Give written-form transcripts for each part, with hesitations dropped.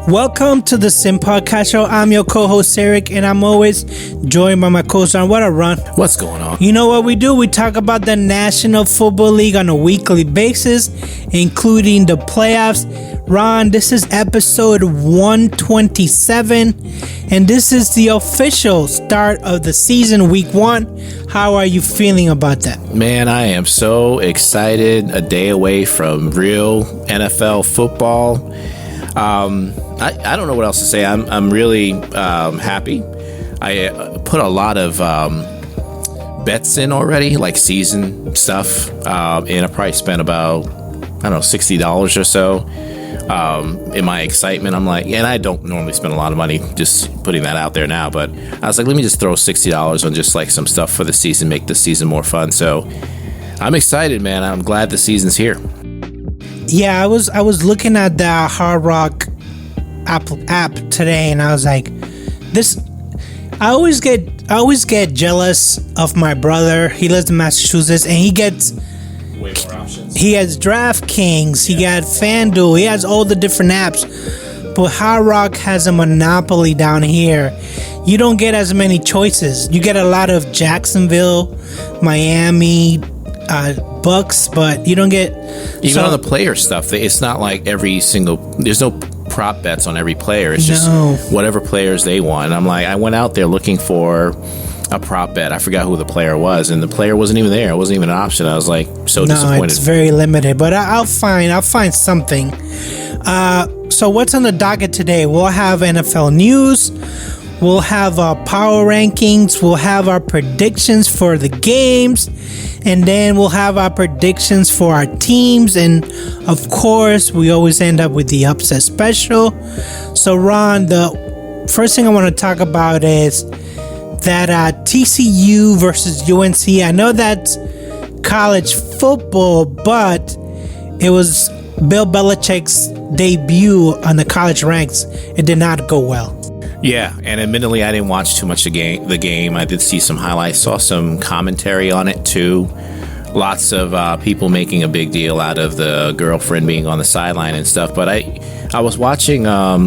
Welcome to the Sim Podcast Show. I'm your co-host Eric, and I'm always joined by my co-star. What a run! What's going on? You know what we do? We talk about the National Football League on a weekly basis, including the playoffs. Ron, this is episode 127, and this is the official start of the season, week 1. How are you feeling about that? Man, I am so excited. A day away from real NFL football. I don't know what else to say. I'm really happy. I put a lot of bets in already, like season stuff, and I probably spent about, $60 or so. In my excitement, I'm like, and I don't normally spend a lot of money, just putting that out there now, but I was like, let me just throw $60 on just like some stuff for the season, make the season more fun. So I'm excited, man. I'm glad the season's here. Yeah, I was looking at the Hard Rock app today, and I was like, this. I always get jealous of my brother. He lives in Massachusetts, and he gets way more options. He has DraftKings, he got FanDuel, he has all the different apps. But Hard Rock has a monopoly down here. You don't get as many choices. You get a lot of Jacksonville, Miami, Bucks, but you don't get even on the player stuff. It's not like there's no prop bets on every player. It's just whatever players they want. And I'm like, I went out there looking for a prop bet. I forgot who the player was, and the player wasn't even there. It wasn't even an option. I was like disappointed. It's very limited, but I'll find something. So what's on the docket today? We'll have NFL news. We'll have our power rankings. We'll have our predictions for the games. And then we'll have our predictions for our teams. And of course, we always end up with the upset special. So Ron, the first thing I want to talk about is that TCU versus UNC. I know that's college football, but it was Bill Belichick's debut on the college ranks. It did not go well. Yeah, and admittedly, I didn't watch too much of the game. I did see some highlights, saw some commentary on it too. Lots of people making a big deal out of the girlfriend being on the sideline and stuff. But I was watching a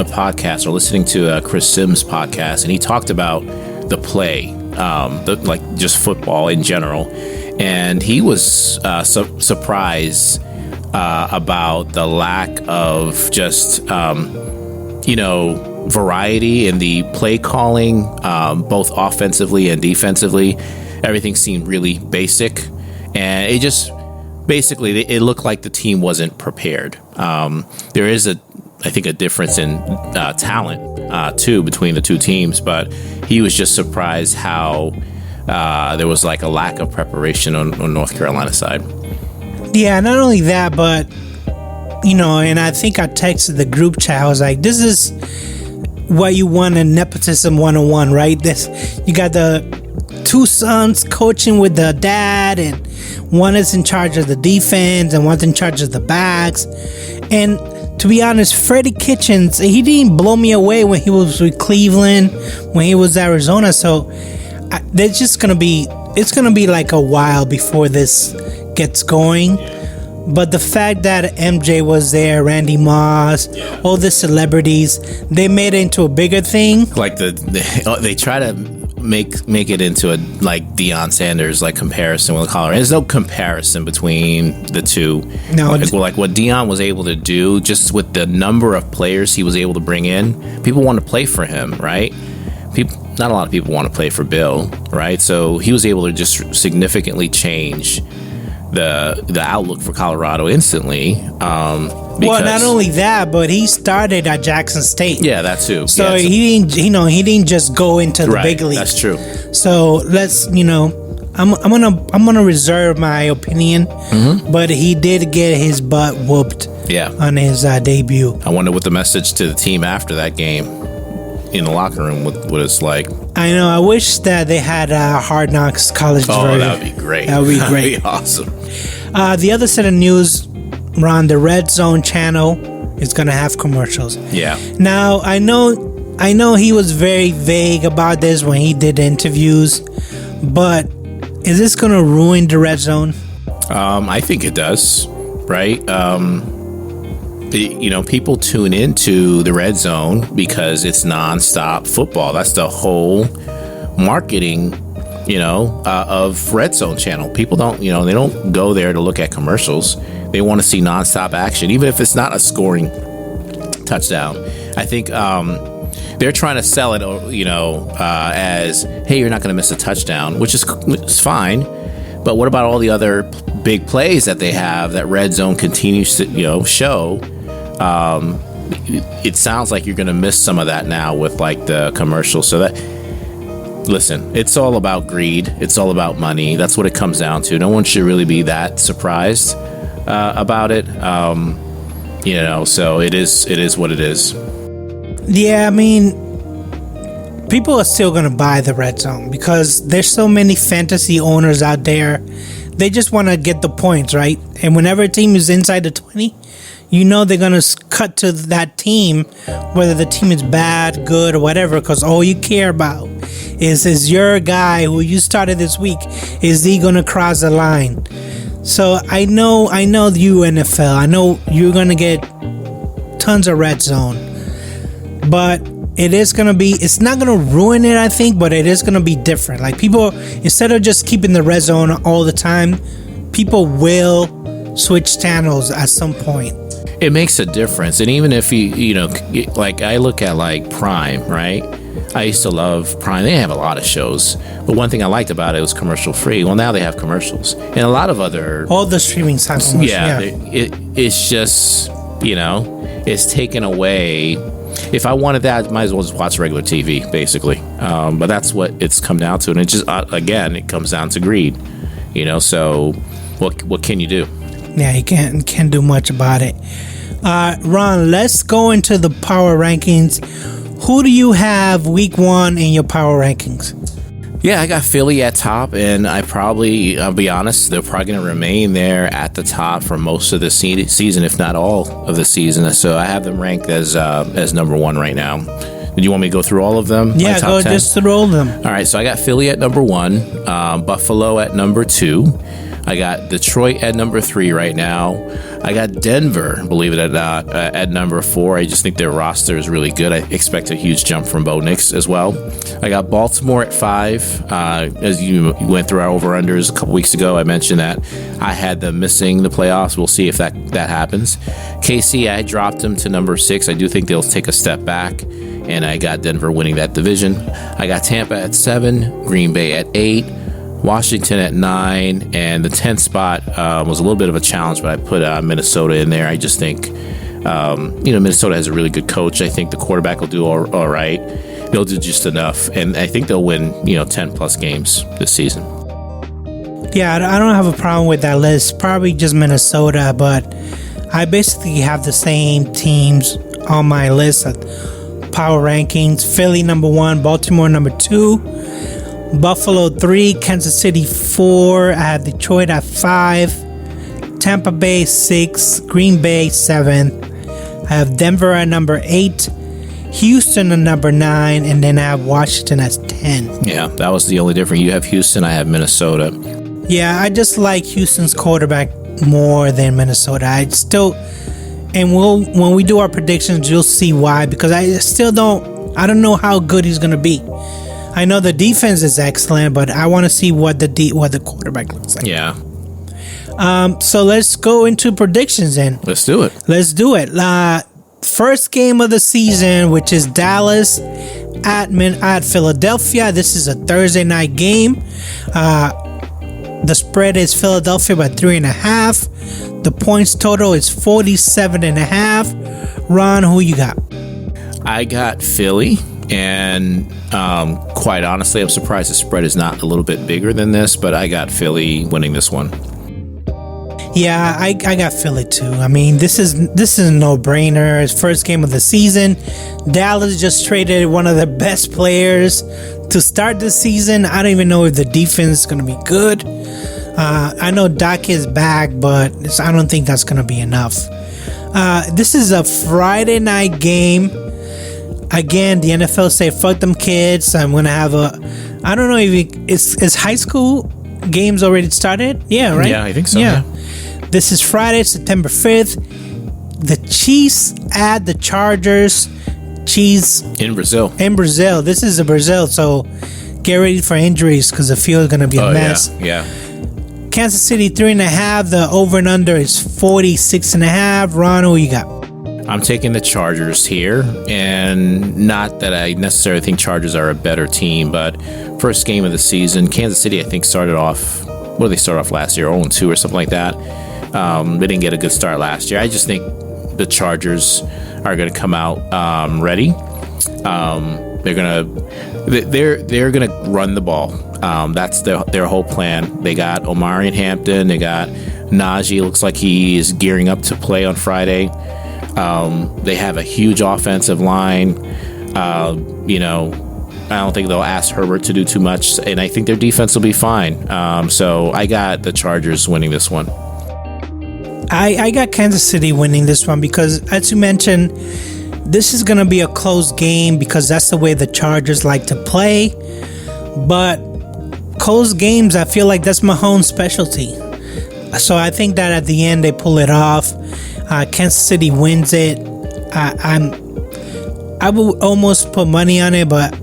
podcast or listening to Chris Sims' podcast, and he talked about the play, just football in general, and he was surprised about the lack of just variety in the play calling, both offensively and defensively. Everything seemed really basic, and it just basically it looked like the team wasn't prepared. There is I think a difference in talent too between the two teams, but he was just surprised how there was like a lack of preparation on North Carolina's side. Yeah, not only that, but and I think I texted the group chat. I was like, this is what you want in Nepotism 101, right? You got the two sons coaching with the dad, and one is in charge of the defense and one's in charge of the backs. And to be honest, Freddie Kitchens, he didn't blow me away when he was with Cleveland, when he was Arizona. So it's going to be like a while before this gets going. But the fact that MJ was there, Randy Moss, all the celebrities, they made it into a bigger thing. Like they try to make it into a like Deion Sanders like comparison with Colorado. There's no comparison between the two. No, like what Deion was able to do, just with the number of players he was able to bring in, people want to play for him, right? Not a lot of people want to play for Bill, right? So he was able to just significantly change the outlook for Colorado instantly. Well, not only that, but he started at Jackson State. Yeah, that too. So he didn't just go into the big league. That's true. So let's I'm gonna reserve my opinion, but he did get his butt whooped. Yeah. On his debut. I wonder what the message to the team after that game in the locker room what it's like. I know. I wish that they had Hard Knocks college version. Oh, that would be great. That would be great. That would be awesome. The other set of news, Ron, the Red Zone channel is going to have commercials. Yeah. Now, I know he was very vague about this when he did interviews, but is this going to ruin the Red Zone? I think it does, right? people tune into the Red Zone because it's nonstop football. That's the whole marketing, of Red Zone channel. People don't, they don't go there to look at commercials. They want to see nonstop action, even if it's not a scoring touchdown. I think they're trying to sell it, as, hey, you're not going to miss a touchdown, which is fine. But what about all the other big plays that they have that Red Zone continues to, show? It sounds like you're going to miss some of that now with like the commercial. So listen, it's all about greed. It's all about money. That's what it comes down to. No one should really be that surprised about it. So it is what it is. Yeah, I mean, people are still going to buy the Red Zone because there's so many fantasy owners out there. They just want to get the points, right? And whenever a team is inside the 20, they're going to cut to that team, whether the team is bad, good, or whatever, because all you care about is your guy who you started this week, is he going to cross the line? So I know you, NFL. I know you're going to get tons of Red Zone. But it's not going to ruin it, I think, but it is going to be different. Like, people, instead of just keeping the Red Zone all the time, people will switch channels at some point. It makes a difference. And even if like, I look at like Prime, right? I used to love Prime. They have a lot of shows, but one thing I liked about it was commercial free. Well, now they have commercials and a lot of all the streaming sites. It's just, it's taken away. If I wanted that, I might as well just watch regular TV, basically. But that's what it's come down to. And it just, again, it comes down to greed, so what can you do? Yeah, you can't do much about it. Ron, let's go into the power rankings. Who do you have week 1 in your power rankings? Yeah, I got Philly at top, and I'll be honest, they're probably going to remain there at the top for most of the season, if not all of the season. So I have them ranked as number 1 right now. Did you want me to go through all of them? Yeah, go 10? Just through all of them. All right, so I got Philly at number 1, Buffalo at number 2. I got Detroit at number 3 right now. I got Denver, believe it or not, at number 4. I just think their roster is really good. I expect a huge jump from Bo Nix as well. I got Baltimore at 5. As you went through our over-unders a couple weeks ago, I mentioned that I had them missing the playoffs. We'll see if that happens. KC, I dropped them to number 6. I do think they'll take a step back, and I got Denver winning that division. I got Tampa at 7, Green Bay at 8. Washington at 9, and the 10th spot was a little bit of a challenge, but I put Minnesota in there. I just think, Minnesota has a really good coach. I think the quarterback will do all right. They'll do just enough, and I think they'll win, 10-plus games this season. Yeah, I don't have a problem with that list. Probably just Minnesota, but I basically have the same teams on my list of power rankings. Philly number 1, Baltimore number 2. Buffalo 3, Kansas City 4, I have Detroit at 5, Tampa Bay 6, Green Bay 7, I have Denver at number 8, Houston at number 9, and then I have Washington at 10. Yeah, that was the only difference. You have Houston, I have Minnesota. Yeah, I just like Houston's quarterback more than Minnesota. When we do our predictions, you'll see why, because I don't know how good he's going to be. I know the defense is excellent, but I want to see what the quarterback looks like. Yeah. So let's go into predictions then. Let's do it. First game of the season, which is Dallas at Philadelphia. This is a Thursday night game. The spread is Philadelphia by 3.5. The points total is 47.5. Ron, who you got? I got Philly. And quite honestly, I'm surprised the spread is not a little bit bigger than this, but I got Philly winning this one. Yeah, I got Philly too. I mean, this is a no-brainer. It's first game of the season. Dallas just traded one of the best players to start the season. I don't even know if the defense is going to be good. I know Dak is back, but I don't think that's going to be enough. This is a Friday night game. Again, the NFL say fuck them kids. I'm gonna have I don't know if is high school games already started? Yeah, right? Yeah, I think so. Yeah. This is Friday, September 5th. the Chiefs at the Chargers. Chiefs in Brazil. This is Brazil, so get ready for injuries because the field is going to be a mess. Yeah. Kansas City 3.5. The over and under is 46.5. Ron, who you got? I'm taking the Chargers here, and not that I necessarily think Chargers are a better team, but first game of the season, Kansas City, I think, started off, what did they start off last year, 0-2 or something like that. They didn't get a good start last year. I just think the Chargers are going to come out ready. They're gonna run the ball. That's their whole plan. They got Omari and Hampton. They got Najee. Looks like he is gearing up to play on Friday. They have a huge offensive line. I don't think they'll ask Herbert to do too much, and I think their defense will be fine. So I got the Chargers winning this one. I got Kansas City winning this one because, as you mentioned, this is going to be a close game because that's the way the Chargers like to play. But close games, I feel like that's Mahomes' specialty. So I think that at the end they pull it off. Kansas City wins it. I will almost put money on it, but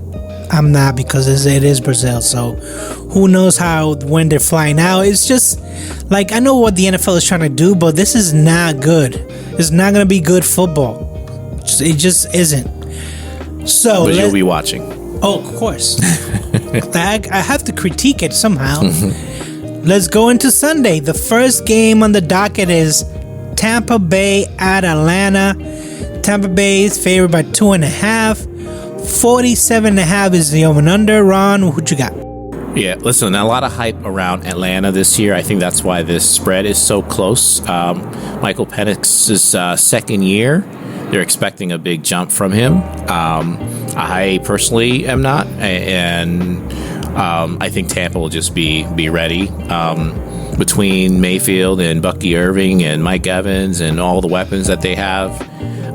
I'm not because it is Brazil. So who knows when they're flying out. It's just like, I know what the NFL is trying to do, but this is not good. It's not going to be good football. It just isn't. So but you'll be watching. Oh, of course. I have to critique it somehow. Let's go into Sunday. The first game on the docket is Tampa Bay at Atlanta. Tampa Bay is favored by 2.5. 47.5 is the over and under. Ron, what you got? Yeah, listen, a lot of hype around Atlanta this year. I think that's why this spread is so close. Michael Penix's second year, they're expecting a big jump from him. I personally am not, and I think Tampa will just be ready. Between Mayfield and Bucky Irving and Mike Evans and all the weapons that they have,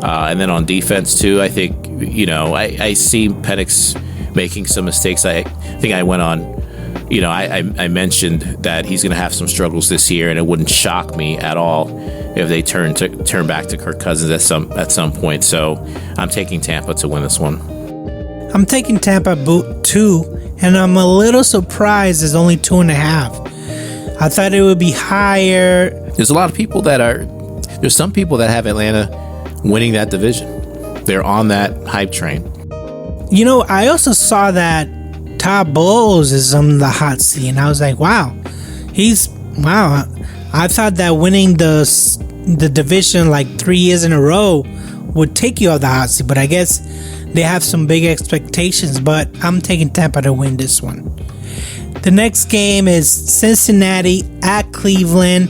and then on defense too, I think I see Penix making some mistakes. I think I went on. I mentioned that he's going to have some struggles this year, and it wouldn't shock me at all if they turn back to Kirk Cousins at some point. So I'm taking Tampa to win this one. I'm taking Tampa too, and I'm a little surprised it's only 2.5. I thought it would be higher. There's a lot of people there's some people that have Atlanta winning that division. They're on that hype train. I also saw that Todd Bowles is on the hot seat, and I was like, wow. I thought that winning the division like 3 years in a row would take you off the hot seat, but I guess they have some big expectations, but I'm taking Tampa to win this one. The next game is Cincinnati at Cleveland.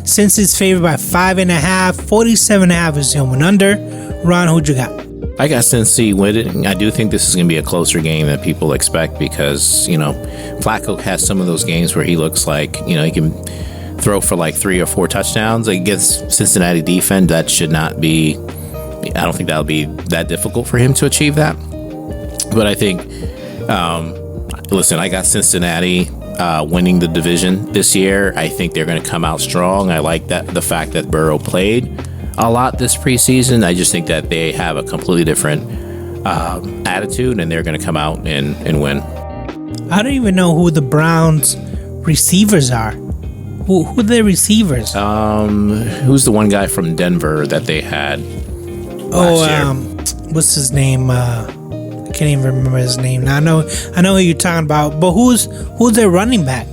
Cincinnati's favored by 5.5. 47.5 is the over and under. Ron, who'd you got? I got Cincy winning. I do think this is going to be a closer game than people expect because, Flacco has some of those games where he looks like, he can throw for like 3 or 4 touchdowns against Cincinnati defense. That should not be, I don't think that'll be that difficult for him to achieve that. But I think, listen, I got Cincinnati winning the division this year. I think they're going to come out strong. I like the fact that Burrow played a lot this preseason. I just think that they have a completely different attitude, and they're going to come out and win. I don't even know who the Browns receivers are. Who are the receivers? Who's the one guy from Denver that they had last year? What's his name? I can't even remember his name. Now I know who you're talking about, but who's their running back?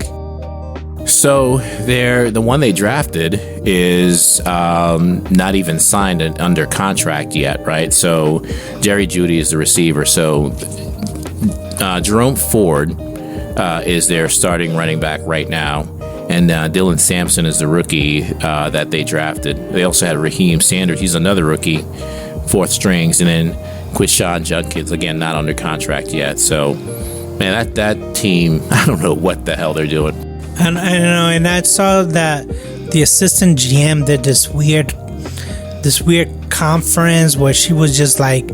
So the one they drafted is not even signed and under contract yet, right? So Jerry Jeudy is the receiver. So Jerome Ford is their starting running back right now, and Dylan Sampson is the rookie that they drafted. They also had Raheem Sanders. He's another rookie, 4th strings, and then Quishon Judkins, again, not under contract yet. So, man, that team, I don't know what the hell they're doing. And I saw that the assistant GM did this weird conference where she was just like,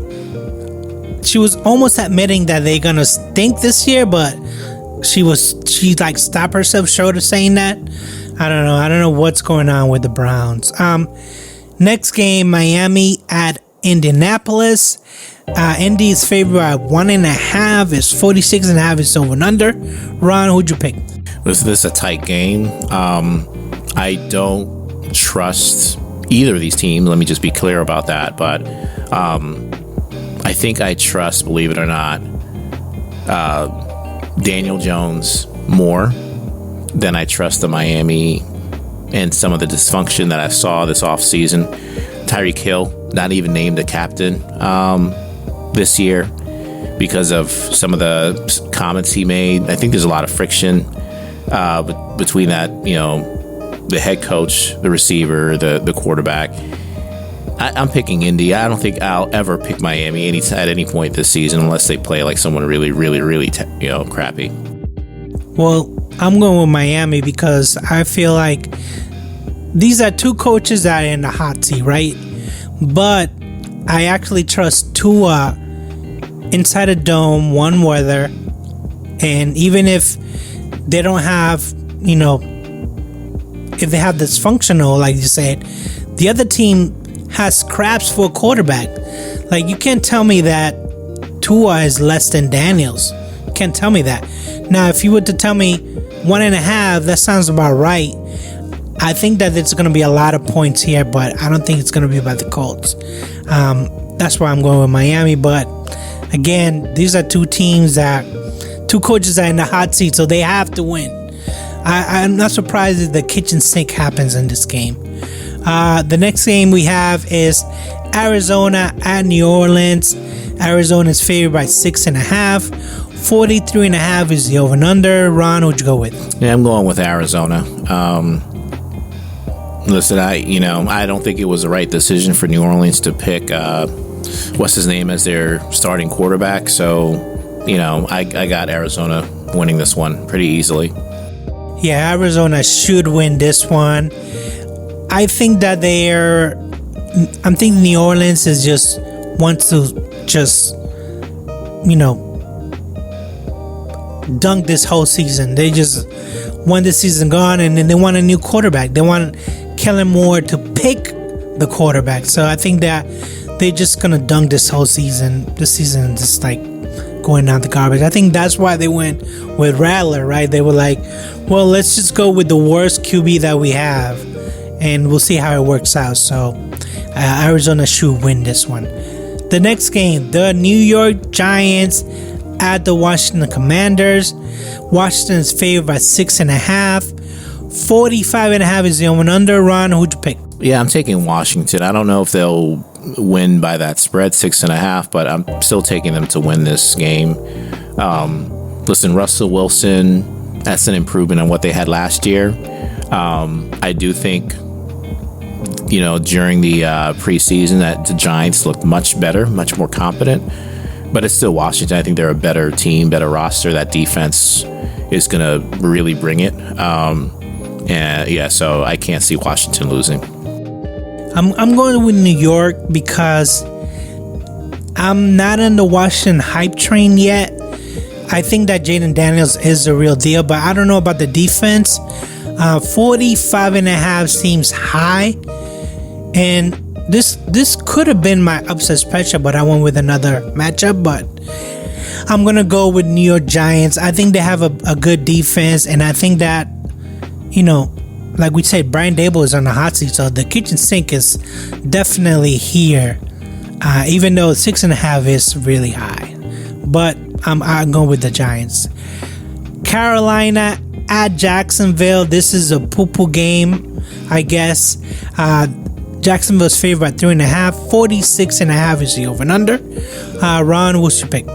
she was almost admitting that they're gonna stink this year, but she like stopped herself short of saying that. I don't know what's going on with the Browns. Next game, Miami at Indianapolis. Indy is favored by 1.5. It's 46.5. It's over and under. Ron, who'd you pick? Was this a tight game? I don't trust either of these teams. Let me just be clear about that. But I think I trust, believe it or not, Daniel Jones more than I trust the Miami and some of the dysfunction that I saw this offseason. Tyreek Hill, not even named a captain this year because of some of the comments he made. I think there's a lot of friction between that, the head coach, the receiver, the quarterback. I'm picking Indy. I don't think I'll ever pick Miami at any point this season unless they play like someone really, really, really, crappy. Well, I'm going with Miami because I feel like these are two coaches that are in the hot seat, right? But I actually trust Tua inside a dome, one weather, and even if they don't have, if they have dysfunctional, like you said, the other team has scraps for a quarterback. Like, you can't tell me that Tua is less than Daniels. You can't tell me that. Now, if you were to tell me 1.5, that sounds about right. I think that it's going to be a lot of points here, but I don't think it's going to be by the Colts. That's why I'm going with Miami. But again, these are two teams two coaches are in the hot seat, so they have to win. I'm not surprised if the kitchen sink happens in this game. The next game we have is Arizona at New Orleans. Arizona is favored by 6.5. 43.5 is the over and under. Ron, who'd you go with? Yeah, I'm going with Arizona. Listen, I don't think it was the right decision for New Orleans to pick what's his name as their starting quarterback. So, I got Arizona winning this one pretty easily. Yeah, Arizona should win this one. I think that I'm thinking New Orleans wants to just, dunk this whole season. They just want the season gone, and then they want a new quarterback. They want Kellen Moore to pick the quarterback. So I think that they're just gonna dunk this whole season. This season is just like going down the garbage. I think that's why they went with Rattler, right? They were like, well, let's just go with the worst QB that we have, and we'll see how it works out. So Arizona should win this one. The next game, the New York Giants at the Washington Commanders. Washington is favored by 6.5. 45.5 is the over and under. Ron, who'd you pick? Yeah, I'm taking Washington. I don't know if they'll win by that spread, 6.5, but I'm still taking them to win this game. Listen, Russell Wilson, that's an improvement on what they had last year. I do think, during the preseason that the Giants looked much better, much more competent. But it's still Washington. I think they're a better team, better roster. That defense is going to really bring it. So I can't see Washington losing. I'm going with New York because I'm not on the Washington hype train yet. I think that Jaden Daniels is the real deal, but I don't know about the defense. 45.5 seems high, and this could have been my upset special, but I went with another matchup. But I'm gonna go with New York Giants. I think they have a good defense, and I think that, like we said, Brian Daboll is on the hot seat, so the kitchen sink is definitely here. Even though 6.5 is really high, but I'm going with the Giants. Carolina at Jacksonville. This is a poo-poo game, I guess. Jacksonville's favored by 3.5. 46.5 is the over and under. Ron, what's your pick?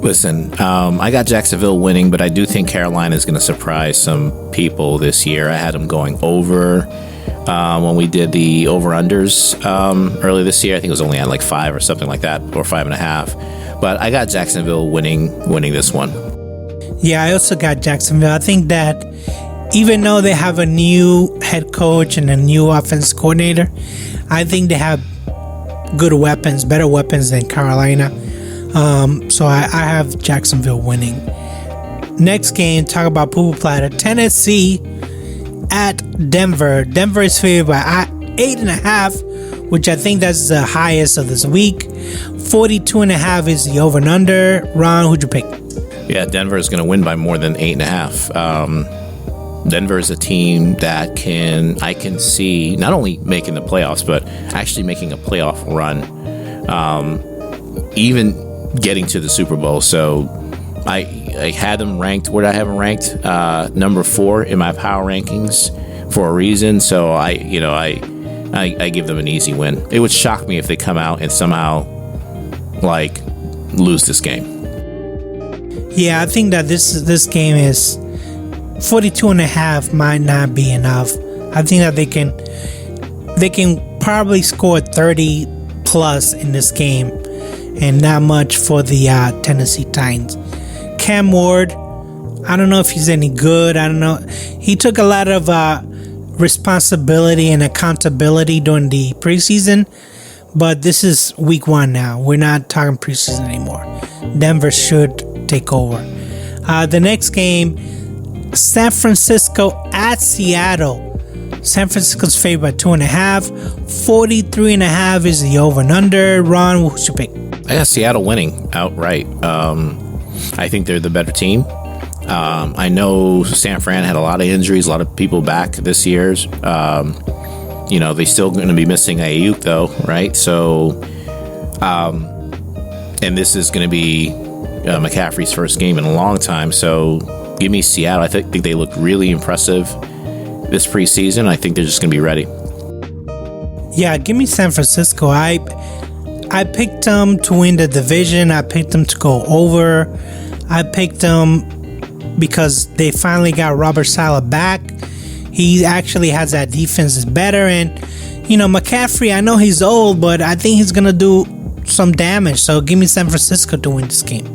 Listen, I got Jacksonville winning, but I do think Carolina is going to surprise some people this year. I had them going over when we did the over-unders early this year. I think it was only at like 5 or something like that, or 5.5. But I got Jacksonville winning this one. Yeah, I also got Jacksonville. I think that even though they have a new head coach and a new offense coordinator, I think they have good weapons, better weapons than Carolina. So I have Jacksonville winning. Next game, talk about poo-poo platter. Tennessee at Denver. Denver is favored by 8.5. which I think that's the highest of this week. 42.5 is the over and under. Ron, who'd you pick? Yeah, Denver is going to win by more than 8.5. Denver is a team that I can see not only making the playoffs, but actually making a playoff run, even getting to the Super Bowl. So I had them ranked. Where did I have them ranked? Number 4 in my power rankings for a reason. So I give them an easy win. It would shock me if they come out and somehow lose this game. Yeah, I think that this game is 42.5 might not be enough. I think that they can probably score 30 plus in this game, and not much for the Tennessee Titans. Cam Ward, I don't know if he's any good. I don't know. He took a lot of responsibility and accountability during the preseason, but this is week 1 now. We're not talking preseason anymore. Denver should take over. The next game, San Francisco at Seattle. San Francisco's favored by 2.5. 43.5 is the over and under. Ron, who's your pick? I got Seattle winning outright. I think they're the better team. I know San Fran had a lot of injuries, a lot of people back this year. They're still going to be missing Ayuk though, right? So, and this is going to be McCaffrey's first game in a long time. So give me Seattle. I think they look really impressive this preseason. I think they're just going to be ready. Yeah, give me San Francisco. I picked them to win the division. I picked them to go over. I picked them because they finally got Robert Saleh back. He actually has that defense is better. And, McCaffrey, I know he's old, but I think he's going to do some damage. So give me San Francisco to win this game.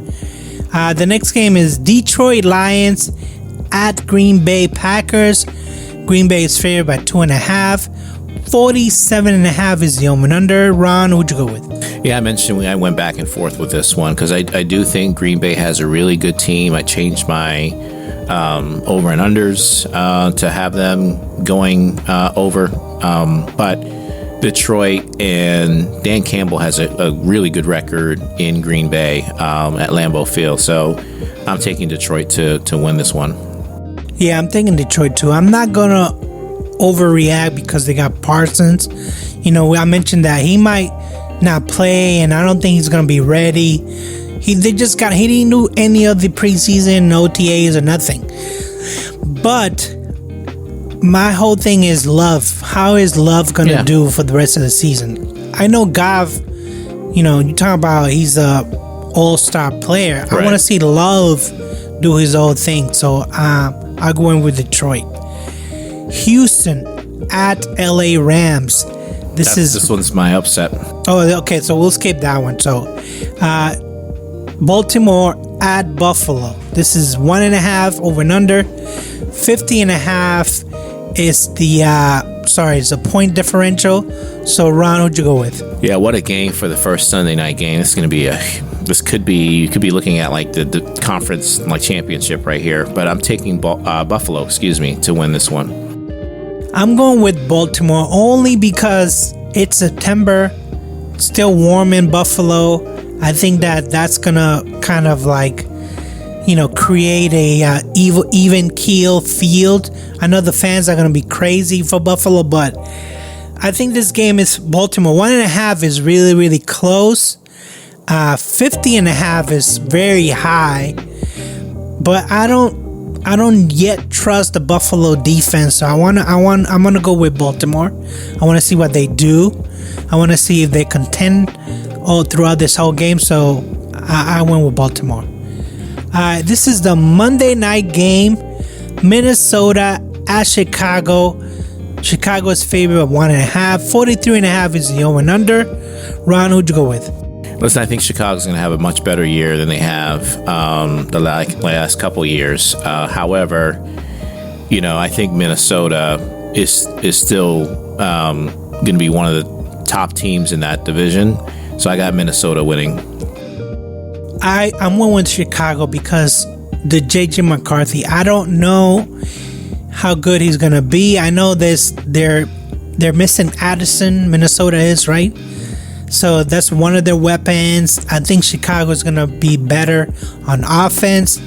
The next game is Detroit Lions at Green Bay Packers. Green Bay is favored by 2.5. 47.5 is the over and under. Ron, who'd you go with? Yeah, I mentioned I went back and forth with this one because I do think Green Bay has a really good team. I changed my over and unders to have them going over. But Detroit and Dan Campbell has a really good record in Green Bay at Lambeau Field. So I'm taking Detroit to win this one. Yeah, I'm taking Detroit too. I'm not going to overreact because they got Parsons. I mentioned that he might not play, and I don't think he's going to be ready. He didn't do any of the preseason OTAs or nothing. But my whole thing is Love. How is Love going to do for the rest of the season? I know Goff, you talk about he's a all-star player. Right. I want to see Love do his own thing. So I'll go in with Detroit. Houston at LA Rams. This one's my upset. Oh, okay. So we'll skip that one. So, Baltimore at Buffalo. This is 1.5 over and under. 50.5 is it's a point differential. So, Ron, who'd you go with? Yeah, what a game for the first Sunday night game. This is going to be you could be looking at the conference championship right here. But I'm taking Buffalo, to win this one. I'm going with Baltimore only because it's September, still warm in Buffalo. I think that's gonna kind of create a even keel field. I know the fans are gonna be crazy for Buffalo, but I think this game is Baltimore. 1.5 is really, really close. 50.5 is very high, but I don't yet trust the Buffalo defense, so I'm gonna go with Baltimore. I want to see what they do. I want to see if they contend all throughout this whole game. So I went with Baltimore. This is the Monday night game. Minnesota at Chicago. Chicago is favored of 1.5. 43.5 is the over and under. Ron, who'd you go with? Listen, I think Chicago's going to have a much better year than they have the last couple years. However, I think Minnesota is still going to be one of the top teams in that division. So I got Minnesota winning. I'm going with Chicago because the J.J. McCarthy, I don't know how good he's going to be. I know they're they're missing Addison. Minnesota is, right? So that's one of their weapons. I think Chicago's going to be better on offense.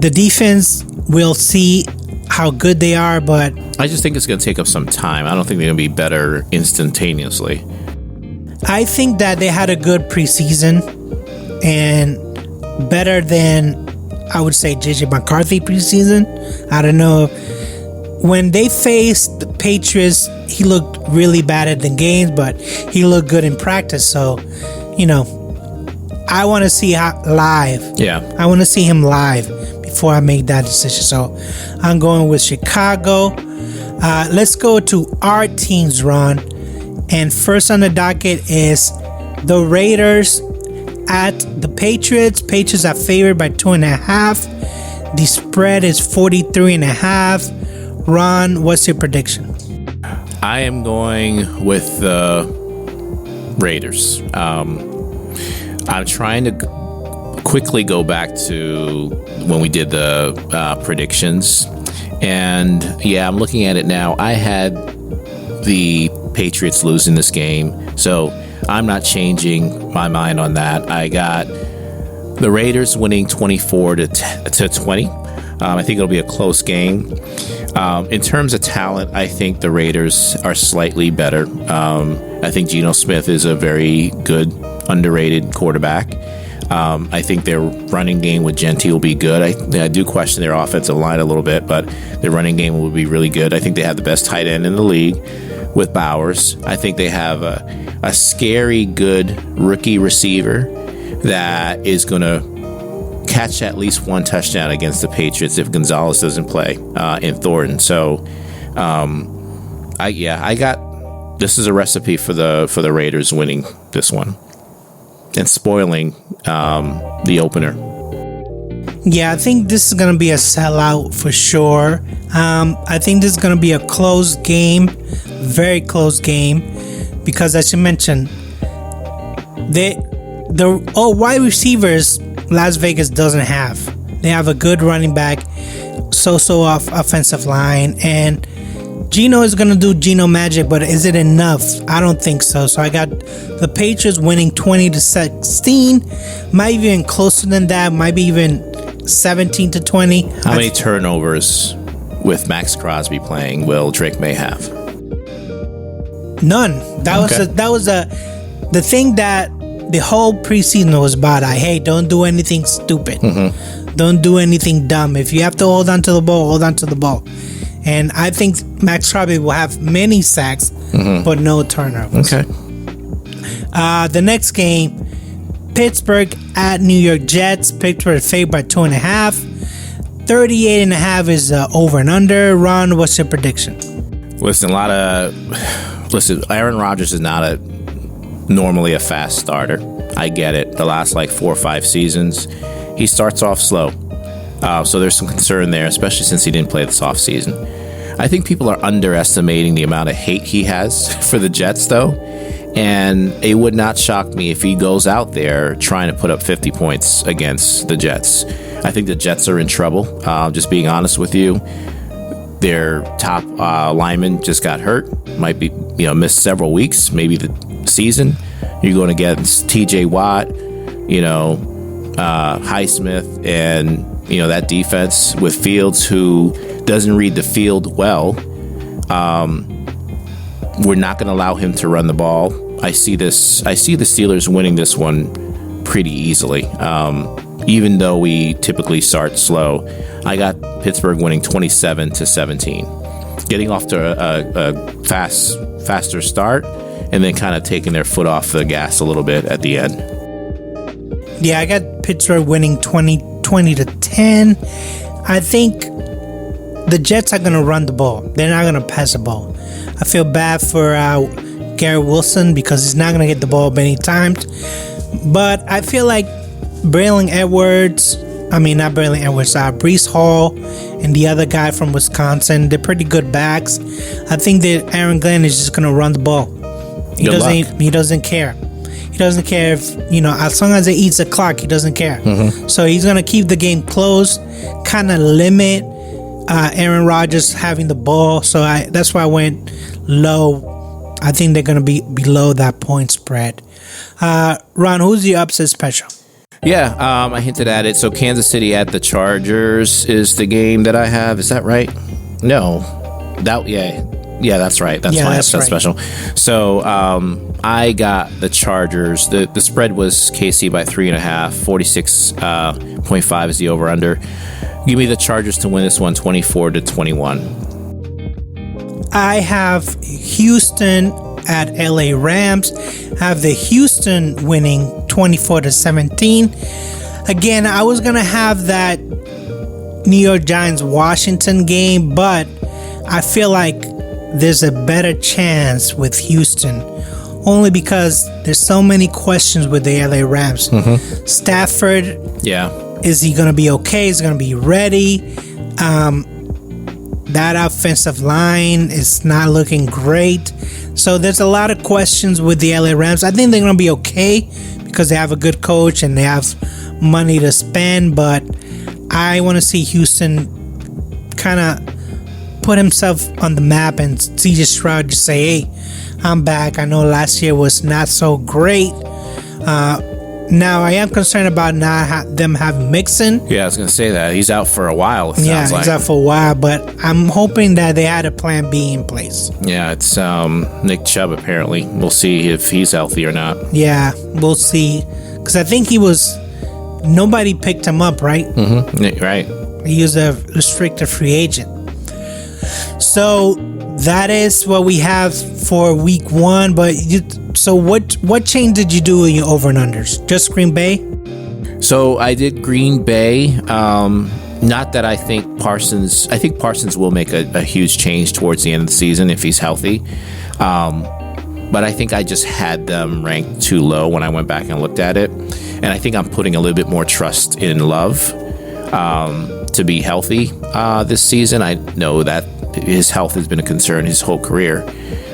The defense, we'll see how good they are, but I just think it's going to take up some time. I don't think they're going to be better instantaneously. I think that they had a good preseason and better than, I would say, JJ McCarthy preseason. I don't know. When they faced the Patriots, he looked really bad at the games, but he looked good in practice. So, I want to see live. Yeah. I want to see him live before I make that decision. So, I'm going with Chicago. Let's go to our teams, Ron. And first on the docket is the Raiders at the Patriots. Patriots are favored by 2.5. The spread is 43.5. Ron, what's your prediction? I am going with the Raiders. I'm trying to quickly go back to when we did the predictions. And yeah, I'm looking at it now. I had the Patriots losing this game, so I'm not changing my mind on that. I got the Raiders winning 24-20. I think it'll be a close game. In terms of talent, I think the Raiders are slightly better. I think Geno Smith is a very good, underrated quarterback. I think their running game with Genti will be good. I do question their offensive line a little bit, but their running game will be really good. I think they have the best tight end in the league with Bowers. I think they have a scary good rookie receiver that is going to catch at least one touchdown against the Patriots if Gonzalez doesn't play in Thornton. So, I got this is a recipe for the Raiders winning this one and spoiling the opener. Yeah, I think this is going to be a sellout for sure. I think this is going to be a close game, very close game, because as you mentioned, the wide receivers Las Vegas doesn't have. They have a good running back, so off offensive line, and Geno is going to do Geno magic, but is it enough? I don't think so. So I got the Patriots winning 20-16, might be even closer than that, might be even 17-20. How many turnovers with Max Crosby playing will Drake May have? None. That was the thing that the whole preseason was about. Hey, don't do anything stupid. Mm-hmm. Don't do anything dumb. If you have to hold on to the ball, hold on to the ball. And I think Max Crosby will have many sacks, but no turnovers. Okay. The next game, Pittsburgh at New York Jets. Pittsburgh favored by 2.5. 38.5 is over and under. Ron, what's your prediction? Listen, Aaron Rodgers is not normally a fast starter. I get it. The last 4 or 5 seasons, he starts off slow. So there's some concern there, especially since he didn't play this offseason. I think people are underestimating the amount of hate he has for the Jets, though. And it would not shock me if he goes out there trying to put up 50 points against the Jets. I think the Jets are in trouble, just being honest with you. Their top lineman just got hurt, might be missed several weeks, maybe the season. You're going against TJ Watt, Highsmith, and that defense with Fields, who doesn't read the field well. We're not going to allow him to run the ball. I see the Steelers winning this one pretty easily, even though we typically start slow. I got Pittsburgh winning 27-17, getting off to a faster start, and then kind of taking their foot off the gas a little bit at the end. Yeah, I got Pittsburgh winning 20-10. I think the Jets are going to run the ball. They're not going to pass the ball. I feel bad for Garrett Wilson because he's not going to get the ball many times. But I feel like Breece Hall and the other guy from Wisconsin, they're pretty good backs. I think that Aaron Glenn is just going to run the ball. He doesn't care. He doesn't care if, as long as it eats the clock, he doesn't care. Mm-hmm. So he's going to keep the game close, kind of limit Aaron Rodgers having the ball. So that's why I went low I think they're going to be below that point spread. Ron, who's the upset special? Yeah, I hinted at it. So Kansas City at the Chargers is the game that I have. Is that right? No. Yeah, that's right. That's my upset special. So I got the Chargers. The spread was KC by 3.5. 46.5 is the over-under. Give me the Chargers to win this one, 24-21. I have Houston at LA Rams. I have the Houston winning 24-17. Again, I was going to have that New York Giants-Washington game, but I feel like there's a better chance with Houston, only because there's so many questions with the LA Rams. Mm-hmm. Stafford, is he going to be okay? Is he going to be ready? That offensive line is not looking great. So there's a lot of questions with the LA Rams. I think they're going to be okay because they have a good coach and they have money to spend, but I want to see Houston kind of put himself on the map and CJ Stroud just say, hey, I'm back. I know last year was not so great. Now, I am concerned about them having Mixon. Yeah, I was going to say that. He's out for a while, he's out for a while, but I'm hoping that they had a plan B in place. Yeah, it's Nick Chubb, apparently. We'll see if he's healthy or not. Yeah, we'll see. Because I think nobody picked him up, right? Mm-hmm. Right. He was a restricted free agent. So that is what we have for week 1. But so what change did you do in your over and unders? Just Green Bay? So I did Green Bay. Not that I think Parsons will make a huge change towards the end of the season if he's healthy. But I think I just had them ranked too low when I went back and looked at it. And I think I'm putting a little bit more trust in Love to be healthy this season. I know that his health has been a concern his whole career.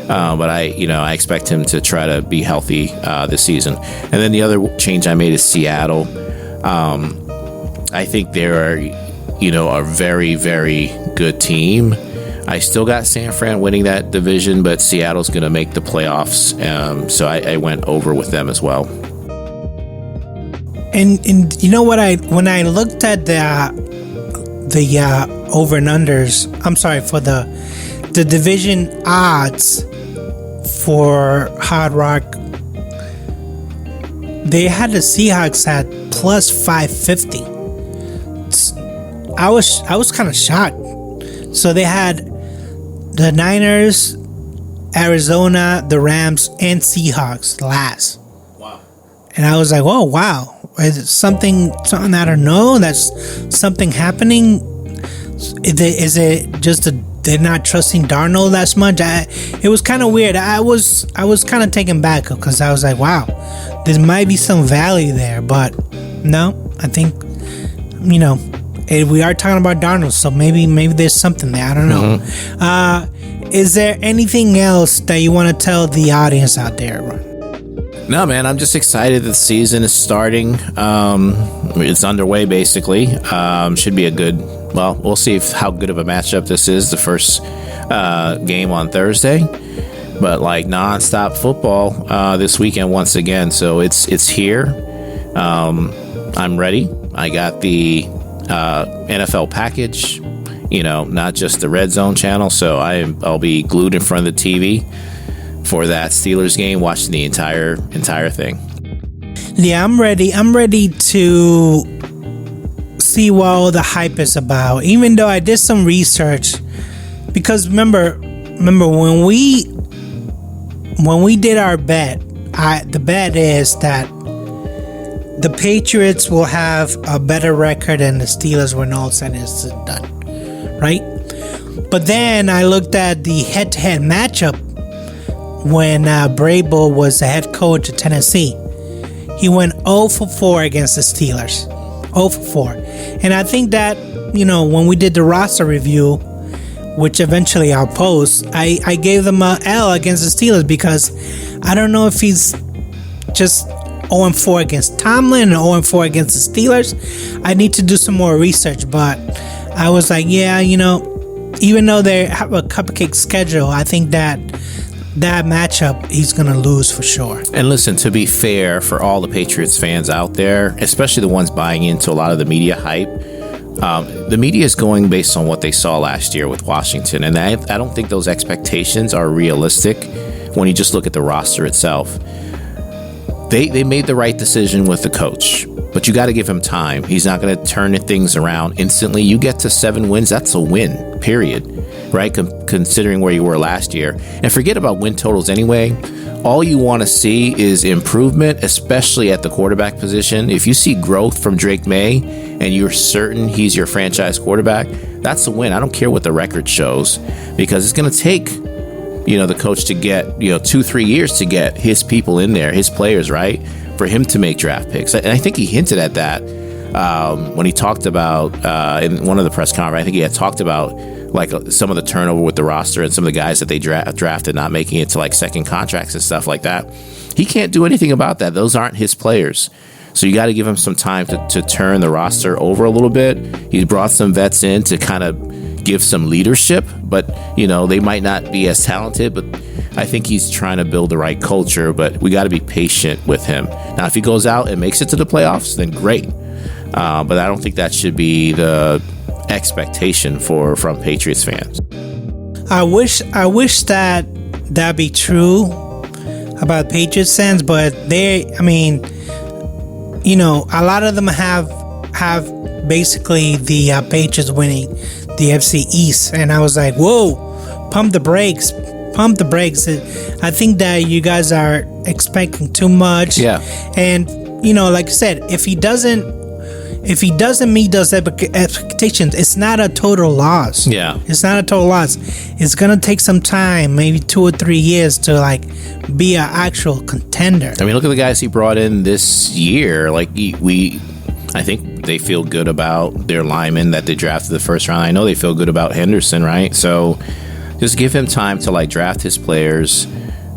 But I expect him to try to be healthy this season. And then the other change I made is Seattle. I think they're a very, very good team. I still got San Fran winning that division, but Seattle's going to make the playoffs. So I went over with them as well. And you know what? When I looked at the over and unders, I'm sorry, for the division odds for Hard Rock, they had the Seahawks at plus 550. I was kind of shocked. So they had the Niners, Arizona, the Rams, and Seahawks last. Wow. And I was like, oh, wow. Is it something I don't know? That's something happening? Is it just they're not trusting Darnold as much? It was kind of weird. I was kind of taken back because I was like, wow, there might be some value there. But no, I think, we are talking about Darnold, so maybe there's something there. I don't know. Mm-hmm. Is there anything else that you want to tell the audience out there, Ron? No, man, I'm just excited the season is starting. It's underway, basically. Should be a good... Well, we'll see how good of a matchup this is, the first game on Thursday. But, non-stop football this weekend once again. So it's here. I'm ready. I got the NFL package, not just the Red Zone channel. So I'll be glued in front of the TV for that Steelers game, watching the entire thing. Yeah, I'm ready. I'm ready to see what all the hype is about. Even though I did some research, because remember when we did our bet, the bet is that the Patriots will have a better record than the Steelers when all said is done, right? But then I looked at the head-to-head matchup when Brable was the head coach of Tennessee. He went 0 for 4 against the Steelers. 0 for 4. And I think that, when we did the roster review, which eventually I'll post, I gave them a L against the Steelers because I don't know if he's just 0 4 against Tomlin and 0 4 against the Steelers. I need to do some more research, but I was like, yeah, even though they have a cupcake schedule, I think that that matchup he's gonna lose for sure. And listen, to be fair for all the Patriots fans out there, especially the ones buying into a lot of the media hype, the media is going based on what they saw last year with Washington, and I don't think those expectations are realistic when you just look at the roster itself. They made the right decision with the coach, but you got to give him time. He's not going to turn things around instantly. You get to 7 wins, that's a win, period, right? Considering where you were last year. And forget about win totals anyway. All you want to see is improvement, especially at the quarterback position. If you see growth from Drake May and you're certain he's your franchise quarterback, that's a win. I don't care what the record shows, because it's going to take the coach to get 2-3 years to get his people in there, his players, right, for him to make draft picks. And I think he hinted at that when he talked about in one of the press conferences. I think he had talked about like some of the turnover with the roster and some of the guys that they drafted not making it to like second contracts and stuff like that. He can't do anything about that. Those aren't his players. So you got to give him some time to turn the roster over a little bit. He brought some vets in to kind of give some leadership, but they might not be as talented, but I think he's trying to build the right culture, but we got to be patient with him. Now, if he goes out and makes it to the playoffs, then great. But I don't think that should be the expectation from Patriots fans. I wish that be true about Patriots fans, but a lot of them have basically the Patriots winning the FC East, and I was like, whoa, pump the brakes. I think that you guys are expecting too much. Yeah. And like I said, if he doesn't meet those expectations, it's not a total loss. Yeah. It's not a total loss. It's gonna take some time, maybe 2 or 3 years, to like be an actual contender. I mean, look at the guys he brought in this year. Like I think they feel good about their linemen that they drafted the first round. I know they feel good about Henderson, right? So just give him time to like draft his players,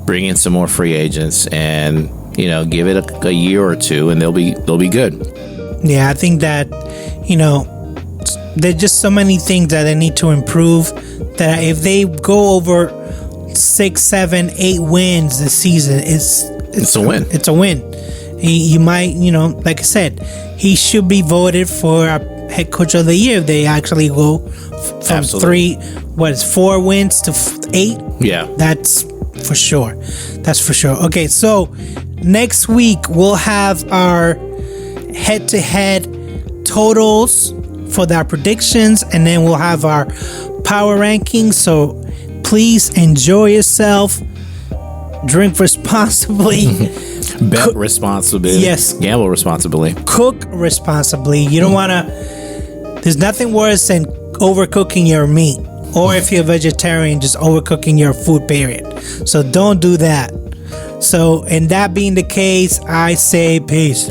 bring in some more free agents, and give it a year or two, and they'll be good. Yeah, I think that there's just so many things that they need to improve, that if they go over 6, 7, 8 wins this season, it's a win. It's a win. He might, like I said, he should be voted for head coach of the year if they actually go from Absolutely. 4 wins to 8. Yeah, that's for sure. Okay, so next week we'll have our head-to-head totals for our predictions, and then we'll have our power rankings. So please enjoy yourself, drink responsibly, bet responsibly, yes, gamble responsibly, cook responsibly. You don't want to. There's nothing worse than overcooking your meat, or if you're a vegetarian, just overcooking your food, period. So don't do that. So, and that being the case, I say peace.